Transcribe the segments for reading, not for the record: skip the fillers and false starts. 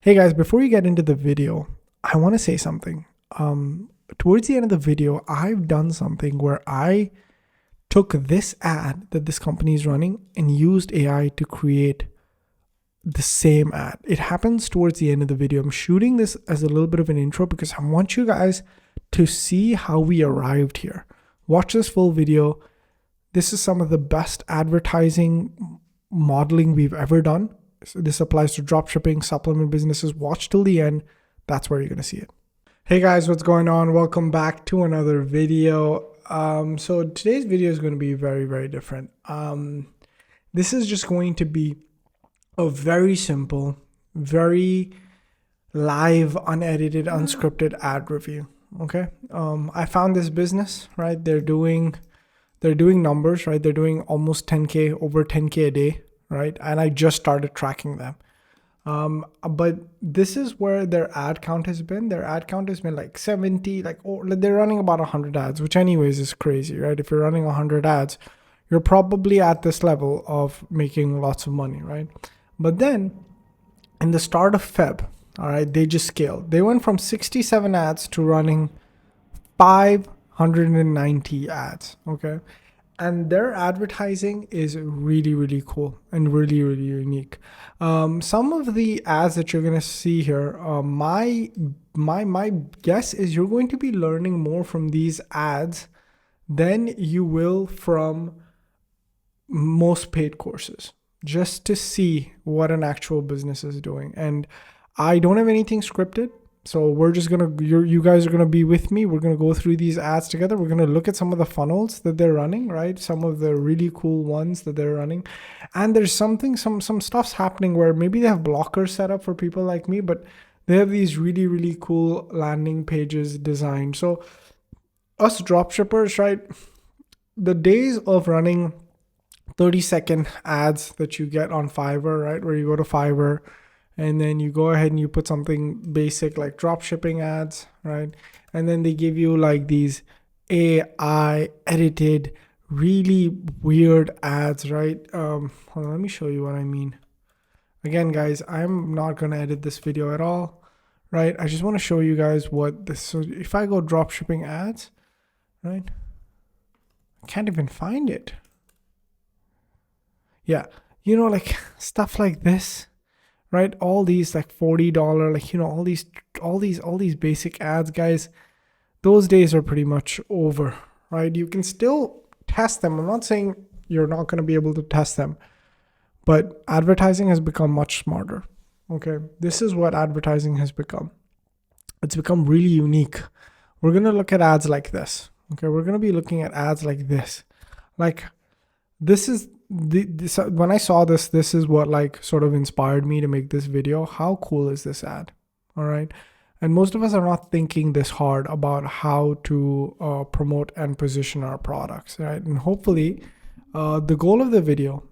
Hey guys, before we get into the video, I want to say something. Towards the end of the video, I've done something where I took this ad that this company is running and used AI to create the same ad. It happens towards the end of the video. I'm shooting this as a little bit of an intro because I want you guys to see how we arrived here. Watch this full video. This is some of the best advertising modeling we've ever done. So this applies to dropshipping, supplement businesses. Watch till the end. That's where you're going to see it. Hey guys, what's going on? Welcome back to another video. So today's video is going to be very, very different. This is just going to be a very simple, very live, unedited, unscripted ad review. Okay. I found this business, right? They're doing numbers, right? They're doing almost 10K, over 10K a day, right? And I just started tracking them. But this is where their ad count has been. Their ad count has been like 70, they're running about 100 ads, which anyways is crazy, right? If you're running 100 ads, you're probably at this level of making lots of money, right? But then in the start of Feb, all right, they just scaled. They went from 67 ads to running 590 ads, okay? And their advertising is really, really cool and really, really unique. Some of the ads that you're gonna see here, my guess is you're going to be learning more from these ads than you will from most paid courses, just to see what an actual business is doing. And I don't have anything scripted. So we're just you guys are gonna be with me. We're gonna go through these ads together. We're gonna look at some of the funnels that they're running, right? Some of the really cool ones that they're running. And there's some stuff's happening where maybe they have blockers set up for people like me, but they have these really, really cool landing pages designed. So us dropshippers, right? The days of running 30-second ads that you get on Fiverr, right? Where you go to Fiverr and then you go ahead and you put something basic like dropshipping ads, right? And then they give you like these AI edited, really weird ads, right? Hold on, let me show you what I mean. Again, guys, I'm not going to edit this video at all, right? I just want to show you guys what this, so if I go dropshipping ads, right? I can't even find it. Yeah, you know, like stuff like this, right? All these like $40, like, you know, all these basic ads, guys, those days are pretty much over, right? You can still test them. I'm not saying you're not going to be able to test them, but advertising has become much smarter. Okay. This is what advertising has become. It's become really unique. We're going to look at ads like this. Okay. We're going to be looking at ads like this. Like this is when I saw this is what like sort of inspired me to make this video. How cool is this ad? All right. And most of us are not thinking this hard about how to promote and position our products, right? And hopefully the goal of the video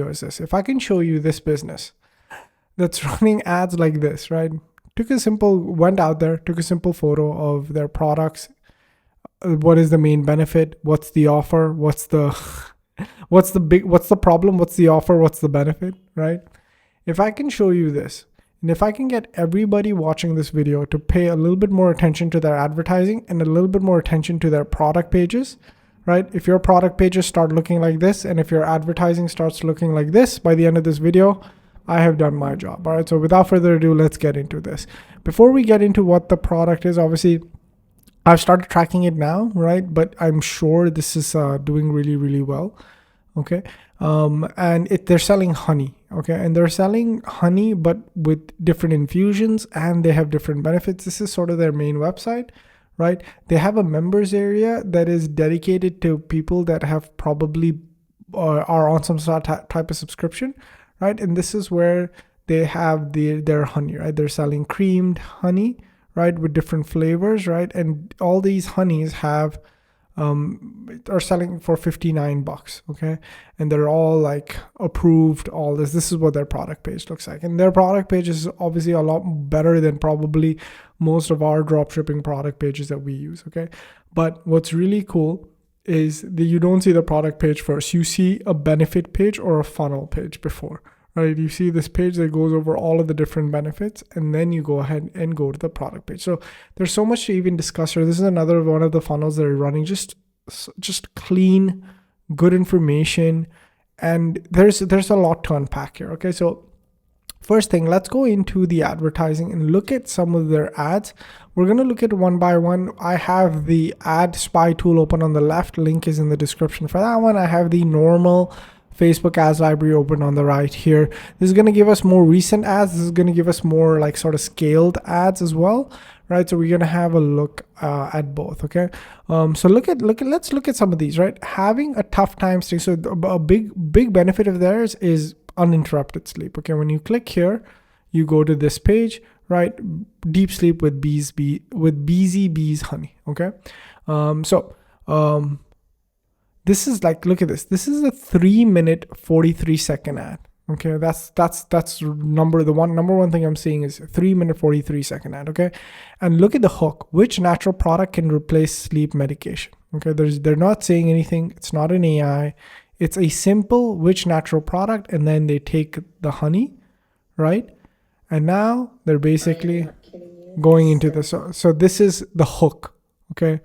is this. If I can show you this business that's running ads like this, right? Went out there, took a simple photo of their products. What is the main benefit? What's the offer? What's the problem? What's the offer? What's the benefit, right? If I can show you this, and if I can get everybody watching this video to pay a little bit more attention to their advertising and a little bit more attention to their product pages, right? If your product pages start looking like this, and if your advertising starts looking like this by the end of this video, I have done my job. All right. So without further ado, let's get into this. Before we get into what the product is, obviously, I've started tracking it now, right? But I'm sure this is doing really, really well. Okay. And they're selling honey. Okay. And they're selling honey, but with different infusions, and they have different benefits. This is sort of their main website, right? They have a members area that is dedicated to people that have probably are on some sort of type of subscription, right? And this is where they have their honey, right? They're selling creamed honey, right, with different flavors, right? And all these honeys are selling for $59, okay? And they're all like approved, all this. This is what their product page looks like. And their product page is obviously a lot better than probably most of our dropshipping product pages that we use, okay? But what's really cool is that you don't see the product page first. You see a benefit page or a funnel page before, right? You see this page that goes over all of the different benefits, and then you go ahead and go to the product page. So there's so much to even discuss here. This is another one of the funnels that are running, just clean, good information, and there's a lot to unpack here. Okay, so first thing, let's go into the advertising and look at some of their ads. We're going to look at one by one. I have the ad spy tool open on the left. Link is in the description for that one. I have the normal Facebook ads library open on the right here. This is going to give us more recent ads. This is going to give us more like sort of scaled ads as well, right? So we're going to have a look at both. Okay. So let's look at some of these, right? Having a tough time staying. So a big benefit of theirs is uninterrupted sleep. Okay. When you click here, you go to this page, right? Deep sleep with Beezy Bees honey. Okay. This is like, look at this. This is a 3-minute 43-second ad. Okay, that's number one thing I'm seeing is 3-minute 43-second ad. Okay, and look at the hook. Which natural product can replace sleep medication? Okay, they're not saying anything. It's not an AI. It's a simple which natural product, and then they take the honey, right? And now they're basically going into this. So this is the hook. Okay.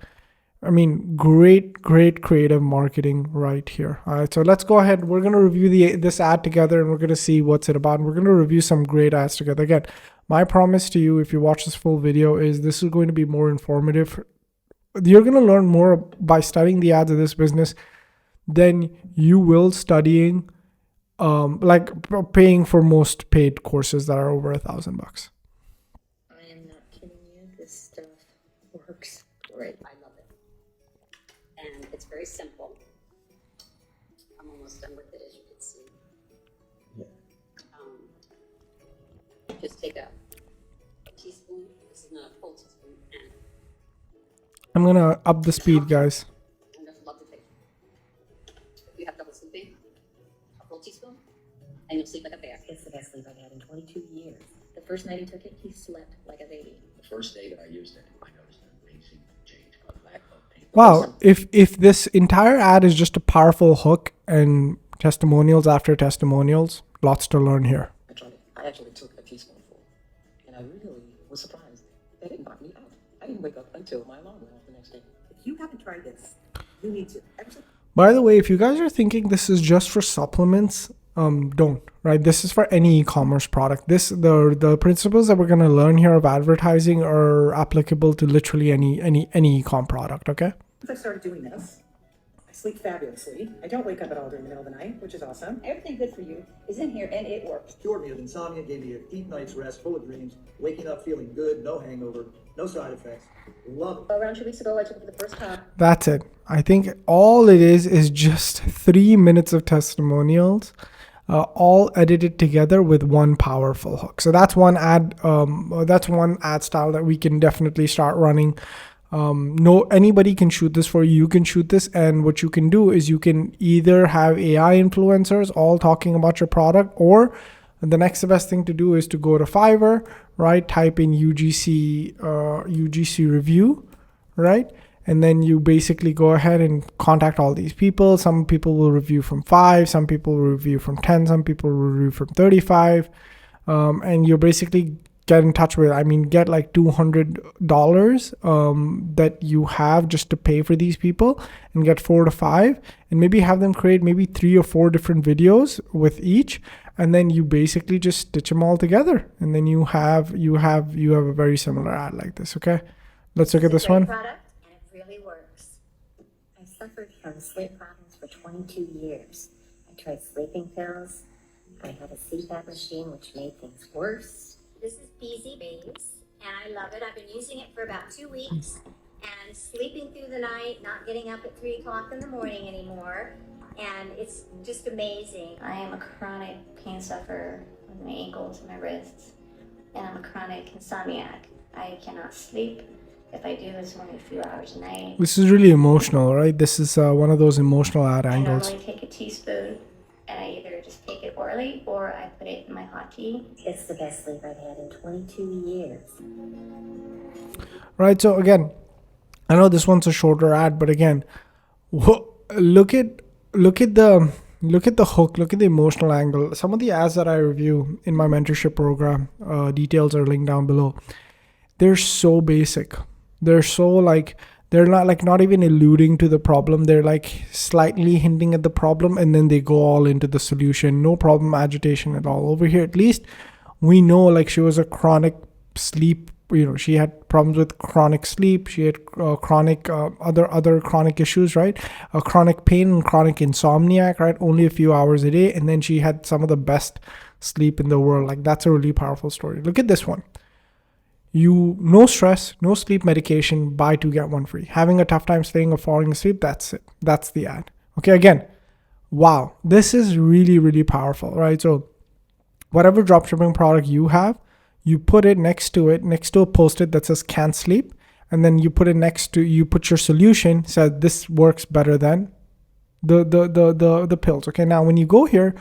I mean, great creative marketing right here. All right, so let's go ahead. We're going to review this ad together, and we're going to see what's it about. And we're going to review some great ads together. Again, my promise to you, if you watch this full video, is this is going to be more informative. You're going to learn more by studying the ads of this business than you will studying, like paying for most paid courses that are over $1,000. I am not kidding you. This stuff works great. I love it. And it's very simple. I'm almost done with it, as you can see. Yeah. Just take a teaspoon. This is not a full teaspoon. And I'm going to up the speed, guys. I just love the taste. If you have double sleeping, a full teaspoon, and you'll sleep like a bear. It's the best sleep I've had in 22 years. The first night he took it, he slept like a baby. The first day that I used it, I noticed an amazing change. A lack of pain. Wow, if this entire ad is just a powerful hook and testimonials after testimonials, lots to learn here. I tried it. I actually took a teaspoonful, and I really was surprised. That didn't knock me out. I didn't wake up until my alarm went off the next day. If you haven't tried this, you need to. By the way, if you guys are thinking this is just for supplements, don't, right? This is for any e-commerce product. The principles that we're going to learn here of advertising are applicable to literally any e-com product. Okay. Since I started doing this, I sleep fabulously. I don't wake up at all during the middle of the night, which is awesome. Everything good for you is in here, and it works. Cured me of insomnia, gave me a deep night's rest, full of dreams, waking up feeling good, no hangover, no side effects. Love it. Around 2 weeks ago, I took it for the first time. That's it. I think all it is just 3 minutes of testimonials, all edited together with one powerful hook. So that's one ad. That's one ad style that we can definitely start running. Anybody can shoot this for you. You can shoot this, and what you can do is you can either have AI influencers all talking about your product, or the next best thing to do is to go to Fiverr, right? Type in UGC review, right? And then you basically go ahead and contact all these people. Some people will review from 5, some people will review from 10, some people will review from 35. And you basically get in touch with, get like $200 that you have just to pay for these people, and get 4 to 5, and maybe have them create maybe 3 or 4 different videos with each. And then you basically just stitch them all together. And then you have a very similar ad like this. Okay. Let's look at this one. Product, and it really works. I suffered from sleep problems for 22 years. I tried sleeping pills. I had a CPAP machine, which made things worse. This is Beezy Bees, and I love it. I've been using it for about 2 weeks, and sleeping through the night, not getting up at 3 o'clock in the morning anymore, and it's just amazing. I am a chronic pain sufferer with my ankles and my wrists, and I'm a chronic insomniac. I cannot sleep. If I do, it's only a few hours a night. This is really emotional, right? This is one of those emotional ad angles. I normally take a teaspoon, and I either just take it orally or I put it in my hot tea. It's the best sleep I've had in 22 years. Right, so again, I know this one's a shorter ad, but again, look at the Look at the hook, look at the emotional angle. Some of the ads that I review in my mentorship program, details are linked down below. They're so basic. They're so like, they're not even alluding to the problem. They're like slightly hinting at the problem, and then they go all into the solution. No problem agitation at all. Over here, at least we know, like, she was a chronic sleep, she had problems with chronic sleep. She had chronic other chronic issues, right? Chronic pain and chronic insomniac, right? Only a few hours a day. And then she had some of the best sleep in the world. Like, that's a really powerful story. Look at this one. No stress, no sleep medication, buy 2 get 1 free. Having a tough time staying or falling asleep, that's it. That's the ad. Okay, again, wow, this is really, really powerful, right? So whatever dropshipping product you have, you put it next to a post-it that says can't sleep, and then you put your solution, says this works better than the pills. Okay, now when you go here,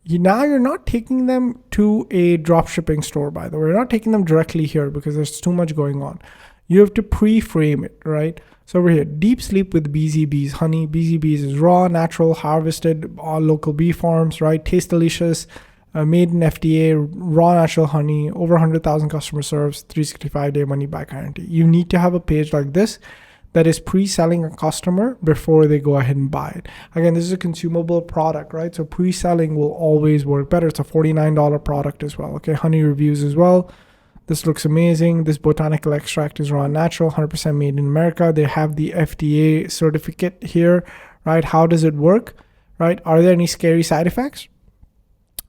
you're not taking them to a dropshipping store, by the way. You're not taking them directly here because there's too much going on. You have to pre-frame it, right? So over here, deep sleep with BZBs, honey. BZBs is raw, natural, harvested, all local bee farms, right? Taste delicious, made in FDA, raw natural honey, over 100,000 customer serves, 365-day money back guarantee. You need to have a page like this that is pre-selling a customer before they go ahead and buy it. Again, this is a consumable product, right? So pre-selling will always work better. It's a $49 product as well. Okay, honey reviews as well. This looks amazing. This botanical extract is raw and natural, 100% made in America. They have the FDA certificate here, right? How does it work, right? Are there any scary side effects?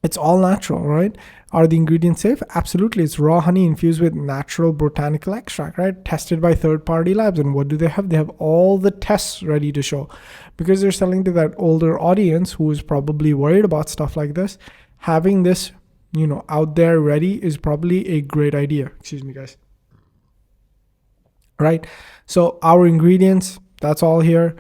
It's all natural, right? Are the ingredients safe? Absolutely. It's raw honey infused with natural botanical extract, right? Tested by third-party labs. And what do they have? They have all the tests ready to show, because they're selling to that older audience who is probably worried about stuff like this. Having this, out there ready is probably a great idea. Excuse me, guys. Right? So our ingredients, that's all here.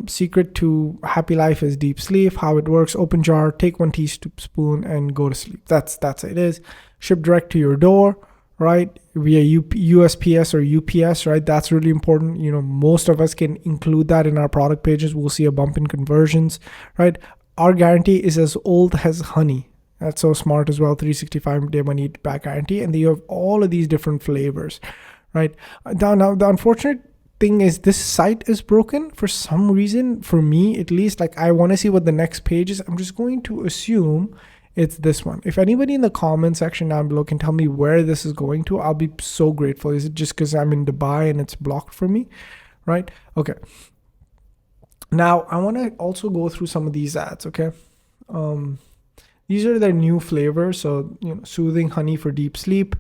Secret to happy life is deep sleep. How it works: open jar, take 1 teaspoon and go to sleep. That's it is. Ship direct to your door, right? Via USPS or UPS, right? That's really important. Most of us can include that in our product pages. We'll see a bump in conversions, right? Our guarantee is as old as honey. That's so smart as well. 365-day money back guarantee. And then you have all of these different flavors, right? Now the unfortunate thing is this site is broken for some reason, for me at least. Like, I want to see what the next page is. I'm just going to assume it's this one. If anybody in the comment section down below can tell me where this is going to, I'll be so grateful. Is it just because I'm in Dubai and it's blocked for me, right? Okay, now I want to also go through some of these ads. Okay, these are their new flavors. So soothing honey for deep sleep,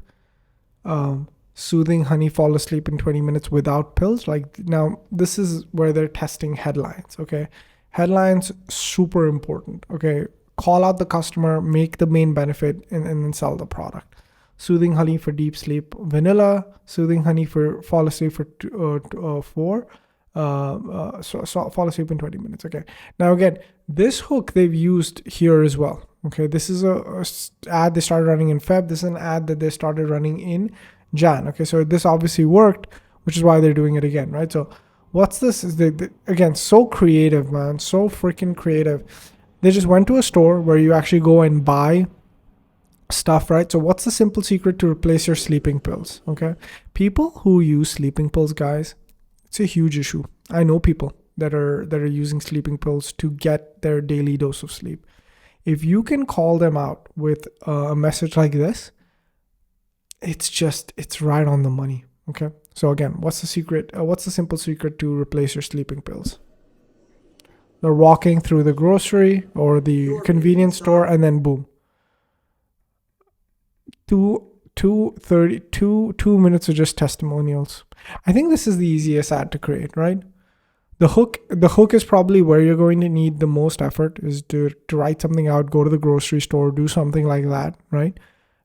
soothing honey, fall asleep in 20 minutes without pills. Like, now this is where they're testing headlines. Okay, headlines, super important. Okay, call out the customer, make the main benefit, and then sell the product. Soothing honey for deep sleep, vanilla. Soothing honey for fall asleep for fall asleep in 20 minutes. Okay, now again, this hook they've used here as well. Okay, this is a ad they started running in Feb. This is an ad that they started running in Jan. Okay, so this obviously worked, which is why they're doing it again, right? So what's this? Is they again, so creative, man, so freaking creative. They just went to a store where you actually go and buy stuff, right? So what's the simple secret to replace your sleeping pills? Okay, people who use sleeping pills, guys, it's a huge issue. I know people that are using sleeping pills to get their daily dose of sleep. If you can call them out with a message like this, it's right on the money. Okay, so again, what's the secret? What's the simple secret to replace your sleeping pills? They're walking through the grocery or the convenience store, and then boom, 2 minutes of just testimonials. I think this is the easiest ad to create, right? The hook is probably where you're going to need the most effort, is to write something out, go to the grocery store, do something like that, right?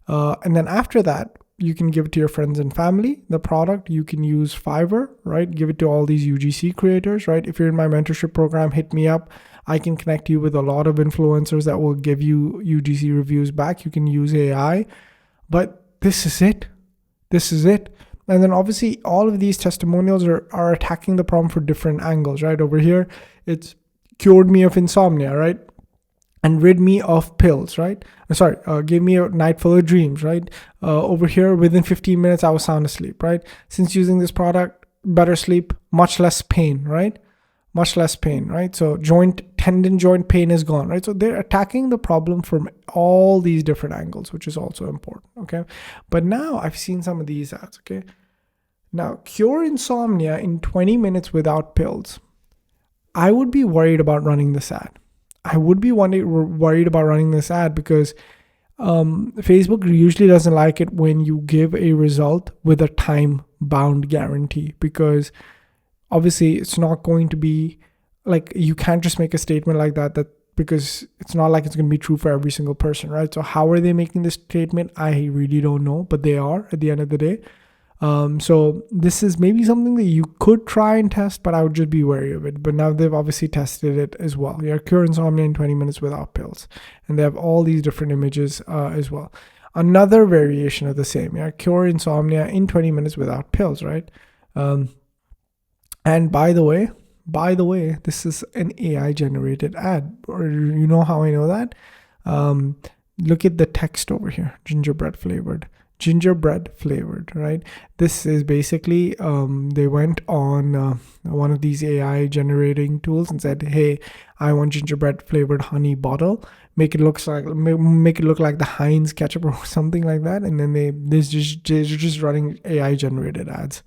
And then after that, you can give it to your friends and family. The product, you can use Fiverr, right? Give it to all these UGC creators, right? If you're in my mentorship program, hit me up. I can connect you with a lot of influencers that will give you UGC reviews back. You can use AI, but this is it. This is it. And then obviously all of these testimonials are attacking the problem for different angles, right? Over here, it's cured me of insomnia, right? and rid me of pills, right? Sorry, give me a night full of dreams, right? Over here, within 15 minutes, I was sound asleep, right? Since using this product, better sleep, much less pain, right? Much less pain, right? So tendon joint pain is gone, right? So they're attacking the problem from all these different angles, which is also important, okay? But now I've seen some of these ads, okay? Now, cure insomnia in 20 minutes without pills. I would be worried about running this ad. I would be worried about running this ad because Facebook usually doesn't like it when you give a result with a time bound guarantee, because obviously it's not going to be like, you can't just make a statement like that because it's not like it's going to be true for every single person, right? So how are they making this statement? I really don't know, but they are at the end of the day. So this is maybe something that you could try and test, but I would just be wary of it. But now they've obviously tested it as well. Yeah, cure insomnia in 20 minutes without pills. And they have all these different images as well. Another variation of the same, yeah, cure insomnia in 20 minutes without pills, right? And by the way, this is an AI generated ad. Or you know how I know that? Look at the text over here, gingerbread flavored, right? This is basically they went on one of these AI generating tools and said, hey, I want gingerbread flavored honey bottle, make it look like the Heinz ketchup or something like that. And then they're just running AI generated ads,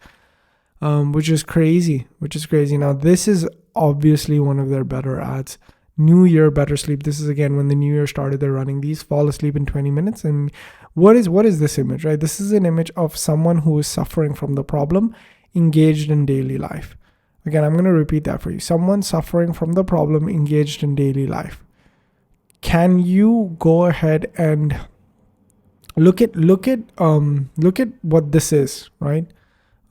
which is crazy. Now this is obviously one of their better ads. New Year, better sleep. This is again when the new year started, they're running these. Fall asleep in 20 minutes. And what is this image, right? This is an image of someone who is suffering from the problem, engaged in daily life. Again, I'm going to repeat that for you. Someone suffering from the problem, engaged in daily life. Can you go ahead and look at what this is, right?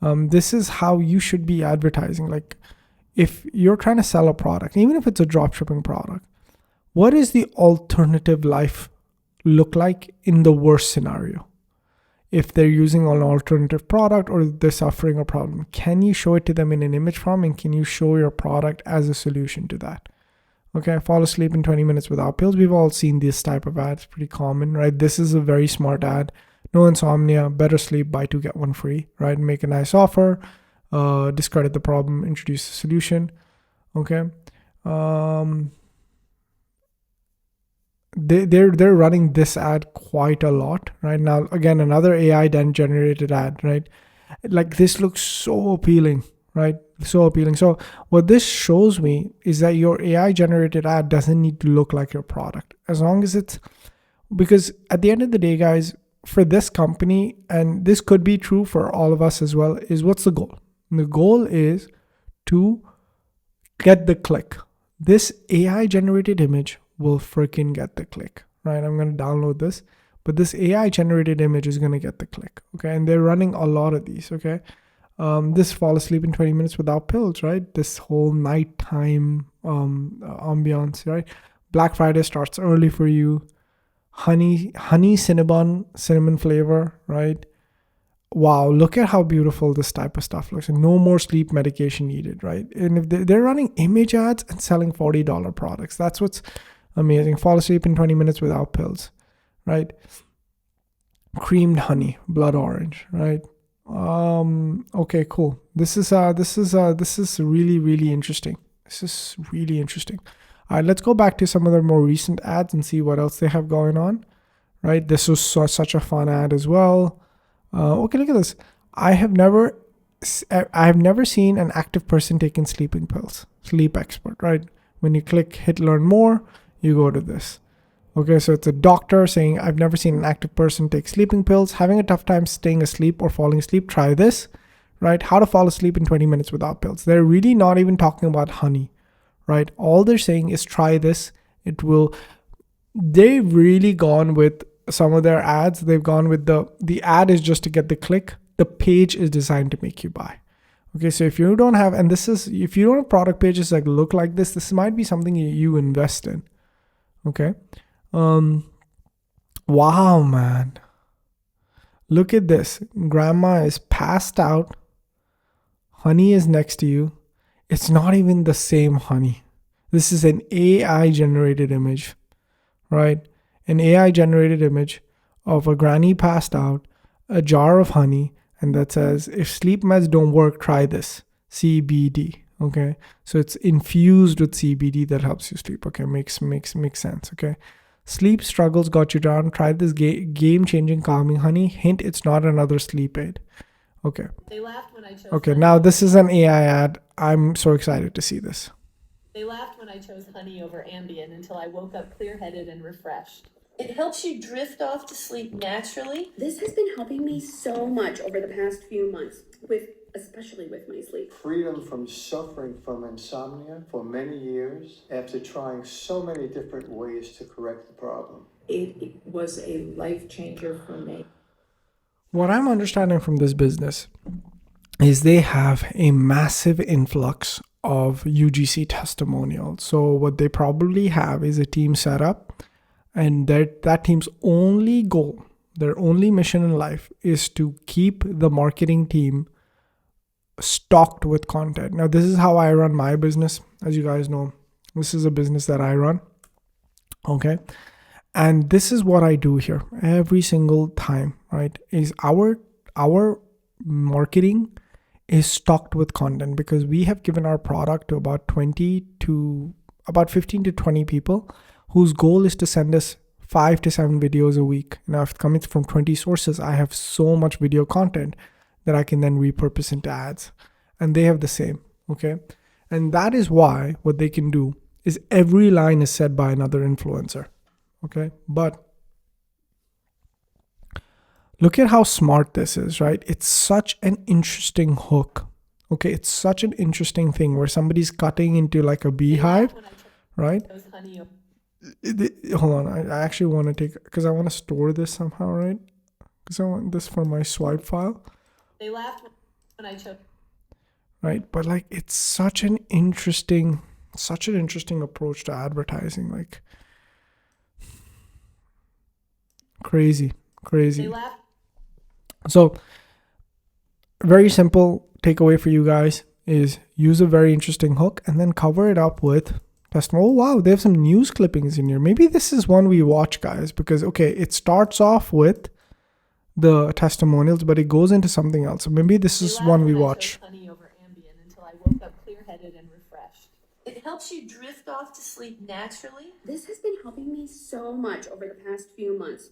This is how you should be advertising. Like, if you're trying to sell a product, even if it's a dropshipping product, what is the alternative life look like in the worst scenario? If they're using an alternative product or they're suffering a problem, can you show it to them in an image form, and can you show your product as a solution to that? Okay, fall asleep in 20 minutes without pills. We've all seen this type of ad. It's pretty common, right? This is a very smart ad. No insomnia, better sleep, buy two, get one free, right? Make a nice offer. Discredit the problem, introduce the solution. Okay. They're running this ad quite a lot right now. Again, another AI then generated ad, right? Like, this looks so appealing, right? So appealing. So what this shows me is that your AI generated ad doesn't need to look like your product, as long as because at the end of the day, guys, for this company, and this could be true for all of us as well, is what's the goal? And the goal is to get the click. This AI generated image will freaking get the click, right? I'm going to download this, but this AI generated image is going to get the click. Okay. And they're running a lot of these. Okay. This fall asleep in 20 minutes without pills, right? This whole nighttime ambiance, right? Black Friday starts early for you. Honey cinnamon flavor, right? Wow, look at how beautiful this type of stuff looks. And no more sleep medication needed, right? And if they're running image ads and selling $40 products, that's what's amazing. Fall asleep in 20 minutes without pills, right? Creamed honey, blood orange, right? Okay, cool. This is really, really interesting. This is really interesting. All right, let's go back to some of the more recent ads and see what else they have going on, right? This was such a fun ad as well. Okay, look at this. I have never seen an active person taking sleeping pills. Sleep expert, right? When you hit learn more, you go to this. Okay, so it's a doctor saying, I've never seen an active person take sleeping pills. Having a tough time staying asleep or falling asleep, try this, right? How to fall asleep in 20 minutes without pills. They're really not even talking about honey, right? All they're saying is try this. They've really gone with some of their ads. They've gone with the ad is just to get the click. The page is designed to make you buy. Okay, so if you don't have product pages that look like this might be something you invest in. Okay. Wow, man. Look at this. Grandma is passed out. Honey is next to you. It's not even the same honey. This is an AI generated image. right? An AI generated image of a granny passed out, a jar of honey, and that says, if sleep meds don't work, try this CBD. Okay, so it's infused with CBD that helps you sleep. Okay, makes sense. Okay, sleep struggles got you down. Try this game-changing calming honey. Hint: it's not another sleep aid. Okay. They laughed when I chose Okay, honey. now this is an AI ad. I'm so excited to see this. They laughed when I chose honey over Ambien until I woke up clear-headed and refreshed. It helps you drift off to sleep naturally. This has been helping me so much over the past few months, especially with my sleep. Freedom from suffering from insomnia for many years after trying so many different ways to correct the problem. It was a life changer for me. What I'm understanding from this business is they have a massive influx of UGC testimonials. So what they probably have is a team set up, and that team's only goal, their only mission in life is to keep the marketing team stocked with content. Now, this is how I run my business. As you guys know, this is a business that I run. Okay. And this is what I do here every single time, right? Is our marketing is stocked with content because we have given our product to about 15 to 20 people whose goal is to send us 5 to 7 videos a week. Now, if it comes from 20 sources, I have so much video content that I can then repurpose into ads. And they have the same, okay? And that is why what they can do is every line is said by another influencer, okay? But look at how smart this is, right? It's such an interesting hook, okay? It's such an interesting thing where somebody's cutting into like a beehive, right? Hold on, I actually want to take, because I want to store this somehow, right? Because I want this for my swipe file. They laughed when I chose. Right, but like it's such an interesting approach to advertising, like crazy. They laughed. So very simple takeaway for you guys is use a very interesting hook and then cover it up with testimonial. Oh wow, they have some news clippings in here. Maybe this is one we watch, guys, because okay, it starts off with the testimonials, but it goes into something else. So maybe this is one we watch. Honey over Ambien until I woke up clear-headed and refreshed. It helps you drift off to sleep naturally. This has been helping me so much over the past few months,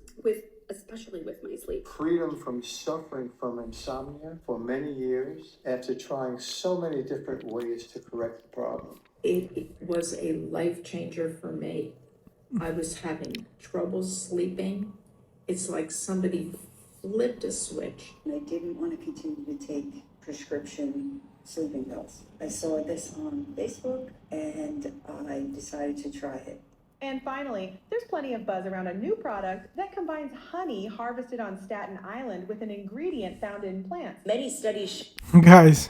especially with my sleep. Freedom from suffering from insomnia for many years after trying so many different ways to correct the problem. It was a life changer for me. I was having trouble sleeping. It's like somebody flipped a switch. I didn't want to continue to take prescription sleeping pills. I saw this on Facebook and I decided to try it. And finally, there's plenty of buzz around a new product that combines honey harvested on Staten Island with an ingredient found in plants. Many studies Guys.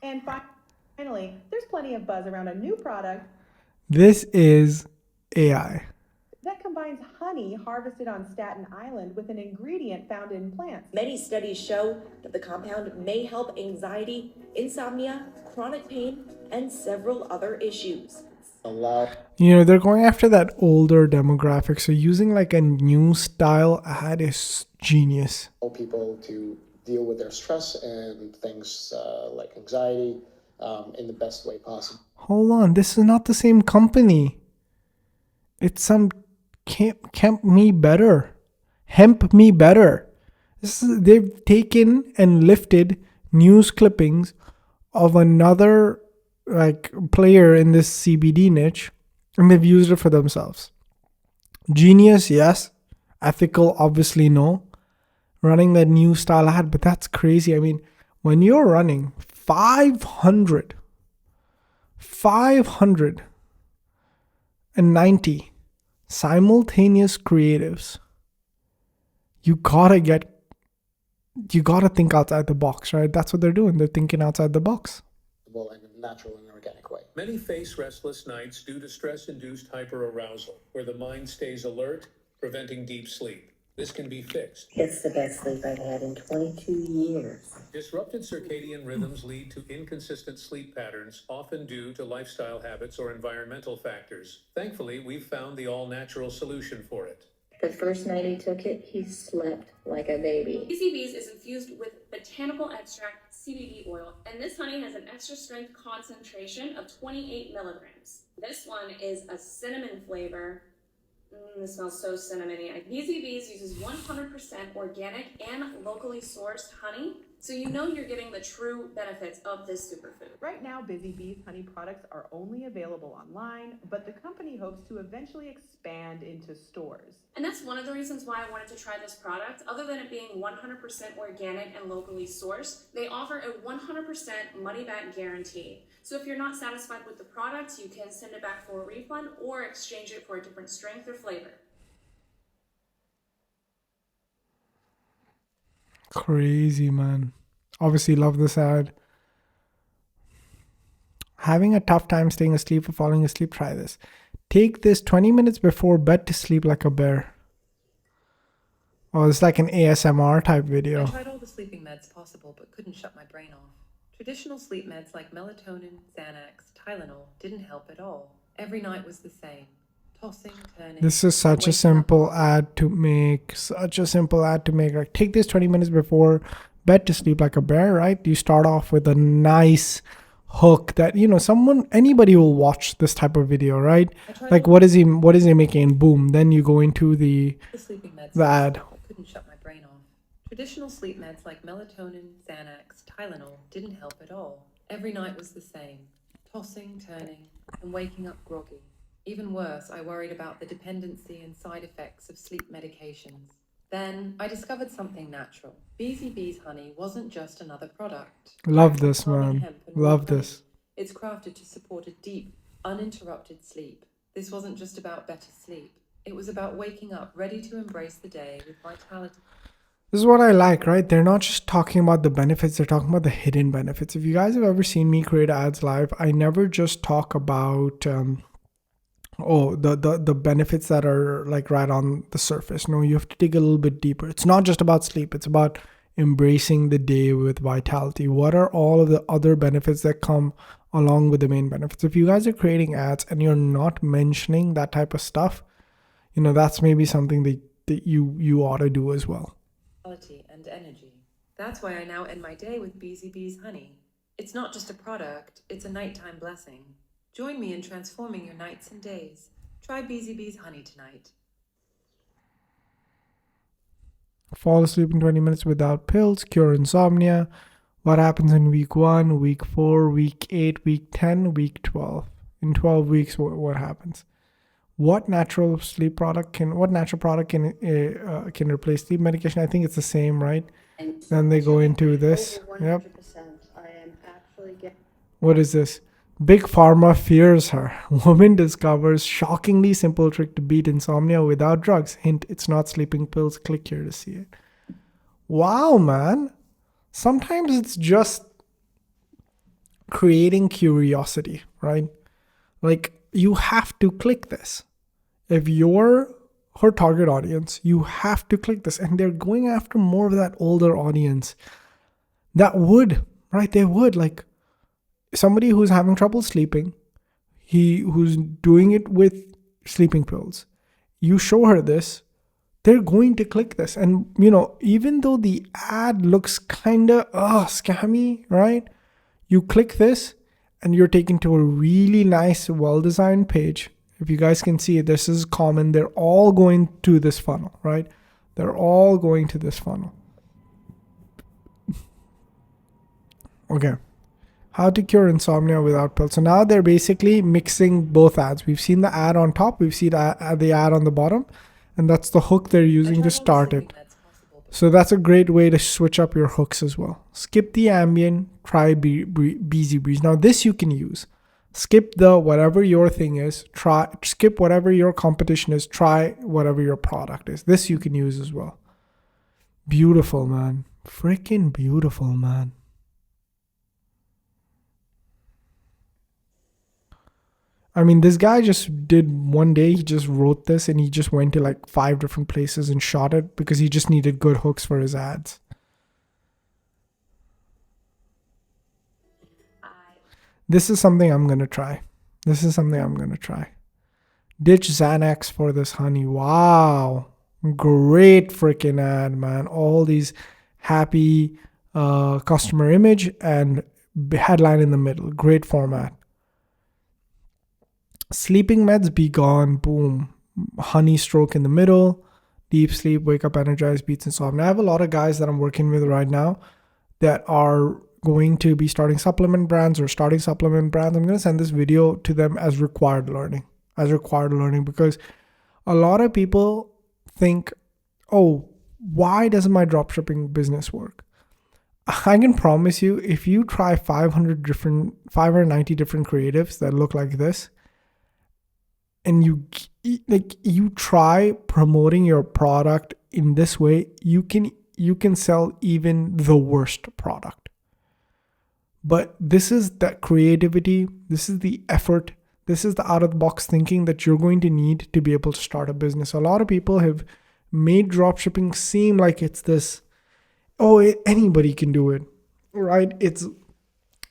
And finally, there's plenty of buzz around a new product This is AI. that combines honey harvested on Staten Island with an ingredient found in plants. Many studies show that the compound may help anxiety, insomnia, chronic pain, and several other issues. You know, they're going after that older demographic. So using like a new style ad is genius. People to deal with their stress and things like anxiety in the best way possible. Hold on, this is not the same company. It's some Hemp Me Better. They've taken and lifted news clippings of another like player in this CBD niche, and they've used it for themselves. Genius, yes. Ethical, obviously no. Running that new style ad, but that's crazy. I mean, when you're running 590 simultaneous creatives, you gotta think outside the box, right? That's what they're doing. They're thinking outside the box. In a natural and organic way. Many face restless nights due to stress-induced hyperarousal, where the mind stays alert, preventing deep sleep. This can be fixed. It's the best sleep I've had in 22 years. Disrupted circadian rhythms lead to inconsistent sleep patterns, often due to lifestyle habits or environmental factors. Thankfully, we've found the all-natural solution for it. The first night he took it, he slept like a baby. BCBs is infused with botanical extract CBD oil, and this honey has an extra strength concentration of 28 milligrams. This one is a cinnamon flavor. It smells so cinnamony. BZBs uses 100% organic and locally sourced honey, so you know you're getting the true benefits of this superfood. Right now, Busy Bees honey products are only available online, but the company hopes to eventually expand into stores. And that's one of the reasons why I wanted to try this product. Other than it being 100% organic and locally sourced, they offer a 100% money-back guarantee. So if you're not satisfied with the product, you can send it back for a refund or exchange it for a different strength or flavor. Crazy, man. Obviously love this ad. Having a tough time staying asleep or falling asleep? Try this. Take this 20 minutes before bed to sleep like a bear. Oh, it's like an ASMR type video. I tried all the sleeping meds possible but couldn't shut my brain off. Traditional sleep meds like melatonin, Xanax, Tylenol didn't help at all. Every night was the same. Tossing, turning. This is such a simple ad to make. Such a simple ad to make. Like, take this 20 minutes before bed to sleep like a bear, right? You start off with a nice hook that, you know, anybody will watch this type of video, right? Like, what is he making? Boom. Then you go into the ad. Couldn't shut my brain off. Traditional sleep meds like melatonin, Xanax, Tylenol didn't help at all. Every night was the same. Tossing, turning, and waking up groggy. Even worse, I worried about the dependency and side effects of sleep medications. Then I discovered something natural. BZB's honey wasn't just another product. Love this, man. Love this. It's crafted to support a deep, uninterrupted sleep. This wasn't just about better sleep. It was about waking up ready to embrace the day with vitality. This is what I like, right? They're not just talking about the benefits, they're talking about the hidden benefits. If you guys have ever seen me create ads live, I never just talk about the benefits that are like right on the surface. No, you have to dig a little bit deeper. It's not just about sleep, it's about embracing the day with vitality. What are all of the other benefits that come along with the main benefits? If you guys are creating ads and you're not mentioning that type of stuff, you know, that's maybe something that you ought to do as well. And energy. That's why I now end my day with BZB's honey. It's not just a product, it's a nighttime blessing. Join me in transforming your nights and days. Try BZB's honey tonight. Fall asleep in 20 minutes without pills, cure insomnia. What happens in week 1, week 4, week 8, week 10, week 12? In 12 weeks, what happens? What natural product can replace sleep medication? I think it's the same, right? And then they go into this. Yep. What is this? Big Pharma fears her. Woman discovers shockingly simple trick to beat insomnia without drugs. Hint, it's not sleeping pills. Click here to see it. Wow, man. Sometimes it's just creating curiosity, right? Like, you have to click this. If you're her target audience, you have to click this. And they're going after more of that older audience that would, right? They would, like, somebody who's having trouble sleeping, who's doing it with sleeping pills. You show her this, they're going to click this. And, you know, even though the ad looks kind of scammy, right? You click this and you're taken to a really nice, well-designed page. If you guys can see it, this is common. They're all going to this funnel, right? They're all going to this funnel. Okay. How to cure insomnia without pills. So now they're basically mixing both ads. We've seen the ad on top. We've seen the ad on the bottom. And that's the hook they're using to start it. So that's a great way to switch up your hooks as well. Skip the Ambien, try BZ Breeze. Now this you can use. Skip the whatever your thing is. Skip whatever your competition is. Try whatever your product is. This you can use as well. Beautiful, man. Freaking beautiful, man. I mean, this guy just did one day, he just wrote this and he just went to like 5 different places and shot it because he just needed good hooks for his ads. This is something I'm going to try. This is something I'm going to try. Ditch Xanax for this honey. Wow. Great freaking ad, man. All these happy customer image and headline in the middle. Great format. Sleeping meds be gone. Boom. Honey stroke in the middle. Deep sleep, wake up energized, beats insomnia. I have a lot of guys that I'm working with right now that are going to be starting supplement brands or starting supplement brands. I'm going to send this video to them as required learning. Because a lot of people think, oh, why doesn't my dropshipping business work? I can promise you, if you try 590 different creatives that look like this, and you try promoting your product in this way, you can sell even the worst product. But this is that creativity, this is the effort, this is the out of the box thinking that you're going to need to be able to start a business. A lot of people have made dropshipping seem like it's this, anybody can do it, right?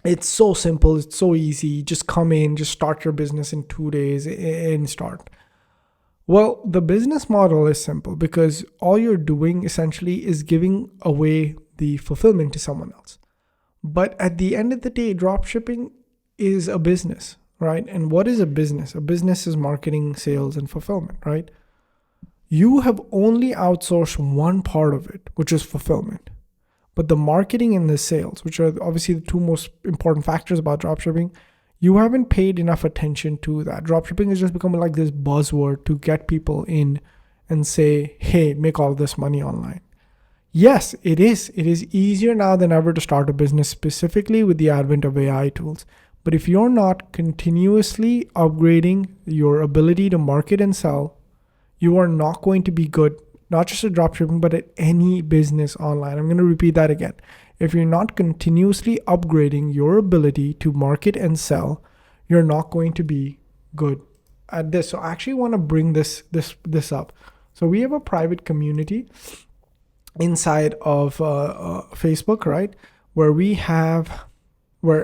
It's so simple, it's so easy. Just come in, just start your business in 2 days and start. Well, the business model is simple because all you're doing essentially is giving away the fulfillment to someone else. But at the end of the day, dropshipping is a business, right? And what is a business? A business is marketing, sales, and fulfillment, right? You have only outsourced one part of it, which is fulfillment. But the marketing and the sales, which are obviously the two most important factors about dropshipping, you haven't paid enough attention to that. Dropshipping has just become like this buzzword to get people in and say, hey, make all this money online. Yes, it is. It is easier now than ever to start a business, specifically with the advent of AI tools. But if you're not continuously upgrading your ability to market and sell, you are not going to be good, not just at dropshipping, but at any business online. I'm going to repeat that again. If you're not continuously upgrading your ability to market and sell, you're not going to be good at this. So I actually want to bring this up. So we have a private community inside of Facebook, right? Where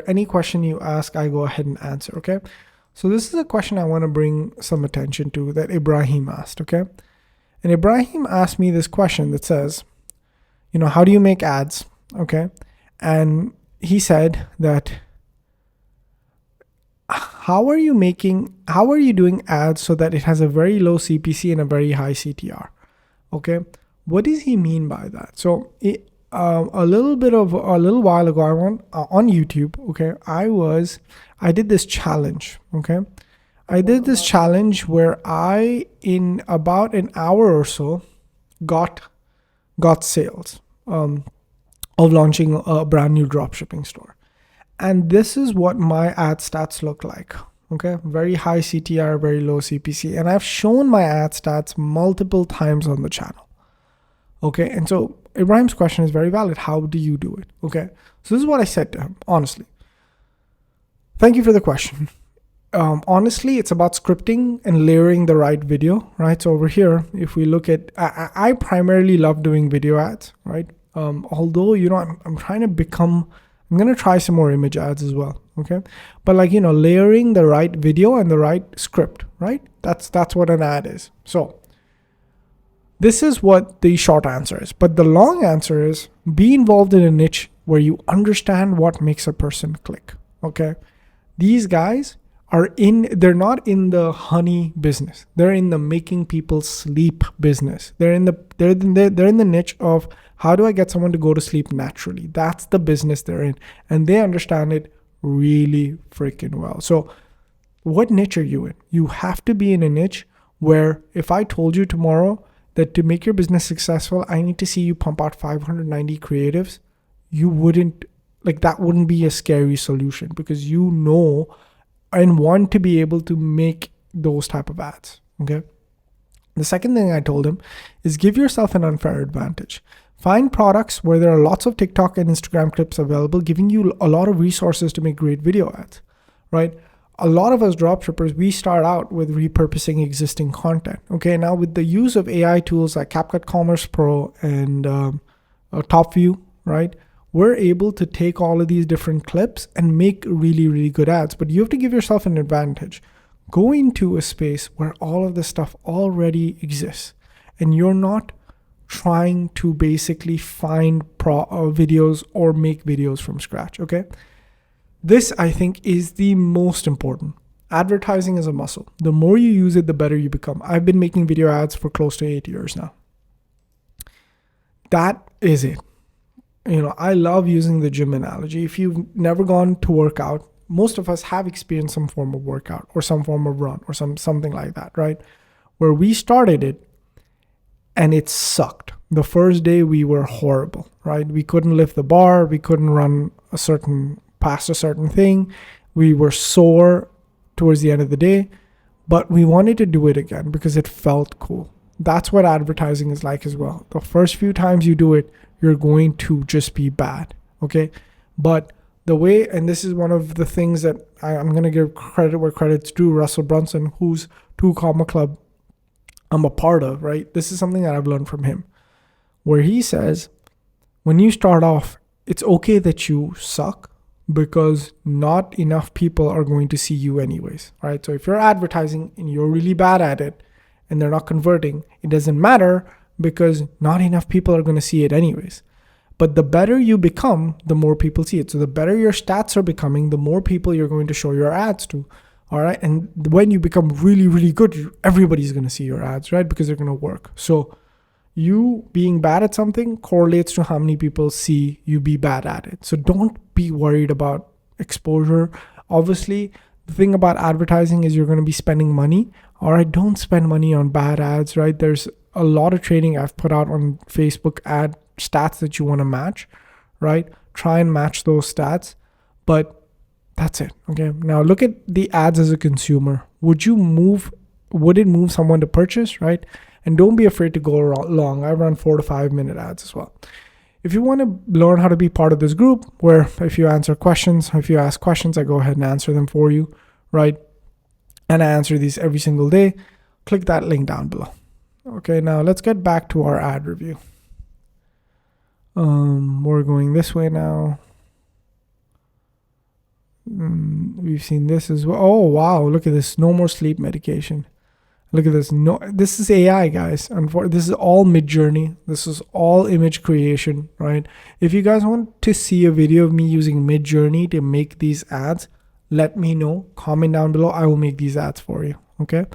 any question you ask, I go ahead and answer, okay? So this is a question I want to bring some attention to that Ibrahim asked, okay? And Ibrahim asked me this question that says, how do you make ads, okay? And he said that, how are you doing ads so that it has a very low CPC and a very high CTR, okay? What does he mean by that? So a little while ago, on YouTube, okay, I did this challenge, okay? I did this challenge where I, in about an hour or so, got sales of launching a brand new dropshipping store. And this is what my ad stats look like, okay? Very high CTR, very low CPC. And I've shown my ad stats multiple times on the channel. Okay, and so Ibrahim's question is very valid. How do you do it? Okay, so this is what I said to him, honestly. Thank you for the question. Honestly, it's about scripting and layering the right video, right? So over here, if we look at, I primarily love doing video ads, right? Although, I'm trying to I'm going to try some more image ads as well, okay? But layering the right video and the right script, right? That's what an ad is. So this is what the short answer is. But the long answer is be involved in a niche where you understand what makes a person click. Okay. These guys they're not in the honey business. They're in the making people sleep business. They're in the niche of how do I get someone to go to sleep naturally? That's the business they're in. And they understand it really freaking well. So what niche are you in? You have to be in a niche where if I told you tomorrow that to make your business successful, I need to see you pump out 590 creatives, that wouldn't be a scary solution because and want to be able to make those type of ads, okay? The second thing I told him is give yourself an unfair advantage. Find products where there are lots of TikTok and Instagram clips available, giving you a lot of resources to make great video ads, right? a lot of us dropshippers, we start out with repurposing existing content. Okay, now with the use of AI tools like CapCut Commerce Pro and Top View, right? We're able to take all of these different clips and make really, really good ads. But you have to give yourself an advantage. Go into a space where all of this stuff already exists, and you're not trying to basically find videos or make videos from scratch. Okay. This, I think, is the most important. Advertising is a muscle. The more you use it, the better you become. I've been making video ads for close to 8 years now. That is it. I love using the gym analogy. If you've never gone to work out, most of us have experienced some form of workout or some form of run or something like that, right? Where we started it and it sucked. The first day we were horrible, right? We couldn't lift the bar. We couldn't run past a certain thing. We were sore towards the end of the day, but we wanted to do it again because it felt cool. That's what advertising is like as well. The first few times you do it, you're going to just be bad. Okay. But the way, and this is one of the things that I'm going to give credit where credit's due, Russell Brunson, whose 2 Comma Club I'm a part of, right? This is something that I've learned from him, where he says, when you start off, it's okay that you suck, because not enough people are going to see you anyways, right? So if you're advertising and you're really bad at it and they're not converting, it doesn't matter because not enough people are going to see it anyways. But the better you become, the more people see it. So the better your stats are becoming, the more people you're going to show your ads to. All right. And when you become really, really good, everybody's going to see your ads, right? Because they're going to work. So you being bad at something correlates to how many people see you be bad at it. So don't be worried about exposure. Obviously, the thing about advertising is you're going to be spending money. All right, don't spend money on bad ads, right? There's a lot of training I've put out on Facebook ad stats that you want to match, right? Try and match those stats, but that's it. Okay. Now look at the ads as a consumer. Would it move someone to purchase, right? And don't be afraid to go long. I run 4 to 5 minute ads as well. If you want to learn how to be part of this group, where if you ask questions, I go ahead and answer them for you, right? And I answer these every single day. Click that link down below. Okay, now let's get back to our ad review. We're going this way now. We've seen this as well. Oh, wow. Look at this. No more sleep medication. Look at this. No, this is AI, guys. This is all Mid-Journey. This is all image creation, right? If you guys want to see a video of me using Mid-Journey to make these ads, let me know. Comment down below. I will make these ads for you. Okay.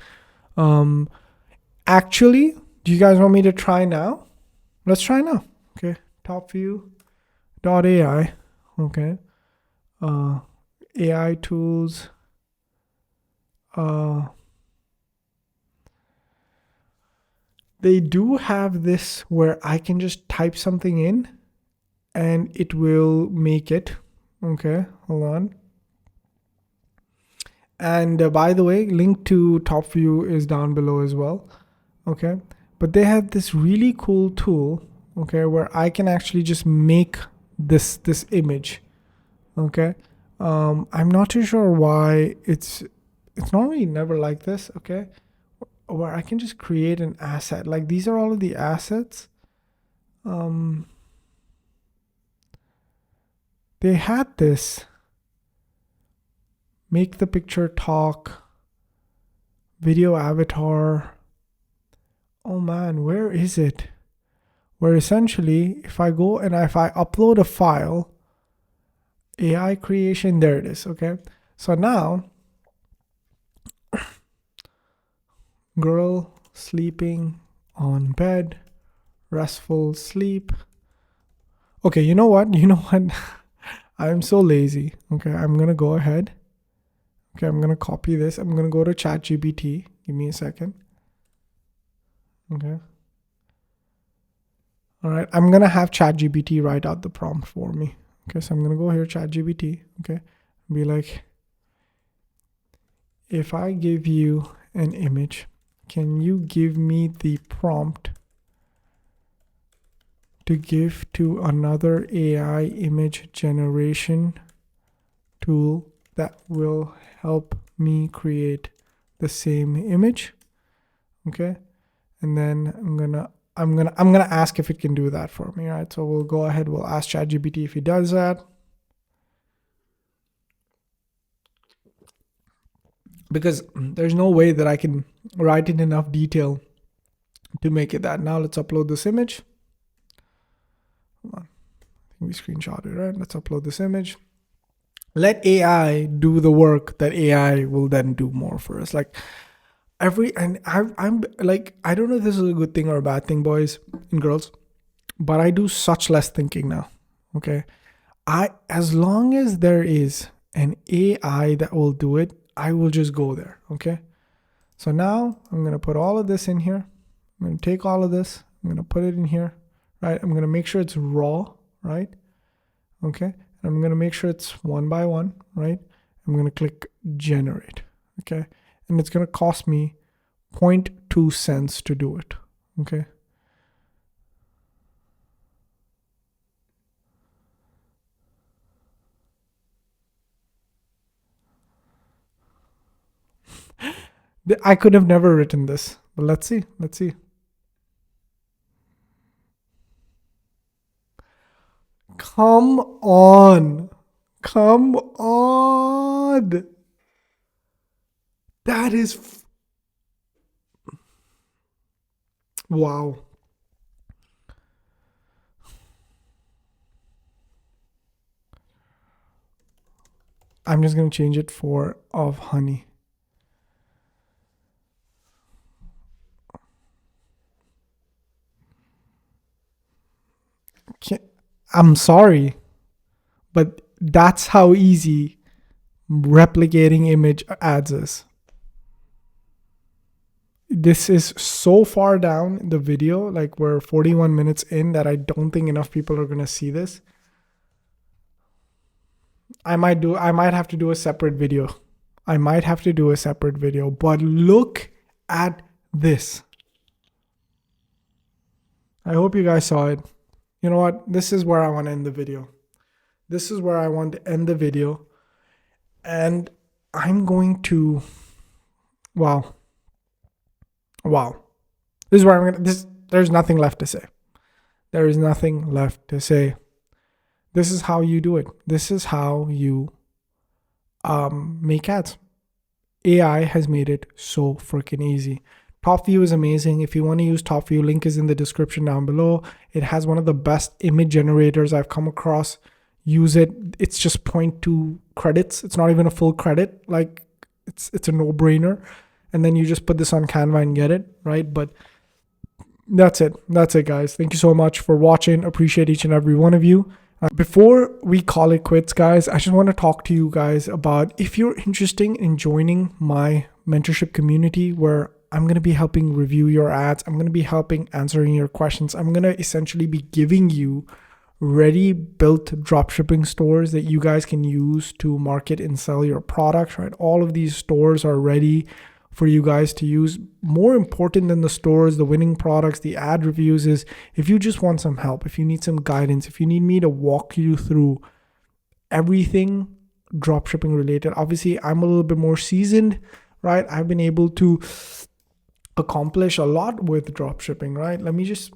Actually, do you guys want me to try now? Let's try now. Okay. Topview.ai. Okay. AI tools. They do have this where I can just type something in and it will make it. Okay, hold on. And by the way, link to TopView is down below as well. Okay, but they have this really cool tool, okay, where I can actually just make this image. Okay, I'm not too sure why it's normally never like this. Okay, where I can just create an asset. Like these are all of the assets. They had this make the picture talk, video avatar. Oh man, where is it? Where essentially if I go and if I upload a file, AI creation, there it is. Okay, so now girl sleeping on bed, restful sleep. Okay, you know what? I'm so lazy. Okay, I'm gonna go ahead. Okay, I'm gonna copy this. I'm gonna go to ChatGPT. Give me a second. Okay. All right, I'm gonna have ChatGPT write out the prompt for me. Okay, so I'm gonna go here, ChatGPT. Okay, be like, if I give you an image, can you give me the prompt to give to another AI image generation tool that will help me create the same image. Okay. And then I'm gonna ask if it can do that for me. Right. So we'll go ahead, we'll ask ChatGPT if he does that. Because there's no way that I can write in enough detail to make it that. Now let's upload this image. Hold on. I think we screenshot it, right? Let's upload this image. Let AI do the work that AI will then do more for us. Like I'm like, I don't know if this is a good thing or a bad thing, boys and girls, but I do such less thinking now. Okay. As long as there is an AI that will do it, I will just go there. Okay. So now I'm going to put all of this in here. I'm going to take all of this. I'm going to put it in here, right? I'm going to make sure it's raw, right? Okay. And I'm going to make sure it's one by one, right? I'm going to click generate. Okay. And it's going to cost me 0.2 cents to do it. Okay. I could have never written this, but let's see. Let's see. Come on. Come on. That is... Wow. I'm just going to change it for of honey. I'm sorry, but that's how easy replicating image ads is. This is so far down in the video, like we're 41 minutes in, that I don't think enough people are going to see this. I might have to do a separate video. But look at this. I hope you guys saw it. You know what? This is where I want to end the video. And I'm going to, wow. This is where I'm going to, there's nothing left to say. This is how you do it. This is how you make ads. AI has made it so freaking easy. Top View is amazing. If you want to use Top View, link is in the description down below. It has one of the best image generators I've come across. Use it. It's just 0.2 credits. It's not even a full credit. Like it's a no-brainer. And then you just put this on Canva and get it, right? But that's it, guys. Thank you so much for watching. Appreciate each and every one of you. Before we call it quits, guys, I just want to talk to you guys about if you're interested in joining my mentorship community, where I'm going to be helping review your ads. I'm going to be helping answering your questions. I'm going to essentially be giving you ready built dropshipping stores that you guys can use to market and sell your products, right? All of these stores are ready for you guys to use. More important than the stores, the winning products, the ad reviews is if you just want some help, if you need some guidance, if you need me to walk you through everything dropshipping related. Obviously, I'm a little bit more seasoned, right? I've been able to accomplish a lot with dropshipping, right? Let me just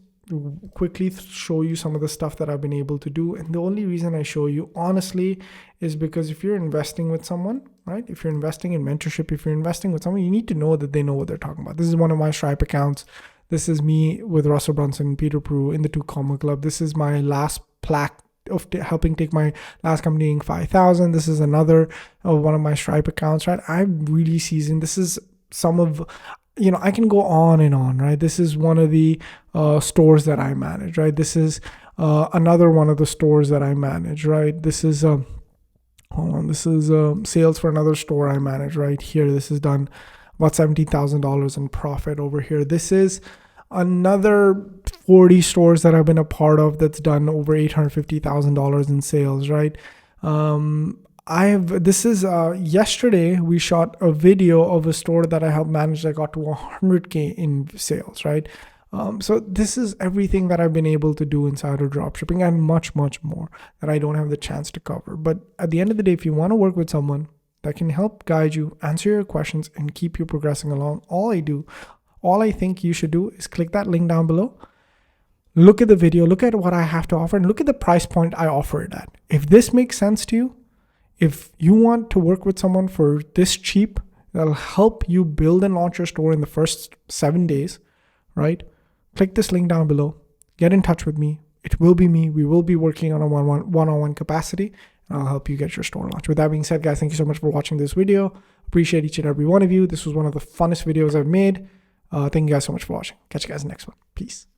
quickly show you some of the stuff that I've been able to do. And the only reason I show you honestly is because if you're investing with someone, right? If you're investing in mentorship, if you're investing with someone, you need to know that they know what they're talking about. This is one of my Stripe accounts. This is me with Russell Brunson and Peter Prue in the 2 Comma Club. This is my last plaque of helping take my last company Inc. 5,000. This is another one of my Stripe accounts, right? I'm really seasoned. This is some of, I can go on and on, right? This is one of the stores that I manage, right? This is another one of the stores that I manage, right? This is, this is sales for another store I manage right here. This is done about $17,000 in profit over here. This is another 40 stores that I've been a part of that's done over $850,000 in sales, right? Yesterday we shot a video of a store that I helped manage that got to 100K in sales, right? So this is everything that I've been able to do inside of dropshipping and much, much more that I don't have the chance to cover. But at the end of the day, if you want to work with someone that can help guide you, answer your questions, and keep you progressing along. All I think you should do is click that link down below. Look at the video, look at what I have to offer, and look at the price point I offer it at. If this makes sense to you, if you want to work with someone for this cheap, that'll help you build and launch your store in the first 7 days, right? Click this link down below. Get in touch with me. It will be me. We will be working on a one-on-one capacity, and I'll help you get your store launched. With that being said, guys, thank you so much for watching this video. Appreciate each and every one of you. This was one of the funnest videos I've made. Thank you guys so much for watching. Catch you guys in the next one. Peace.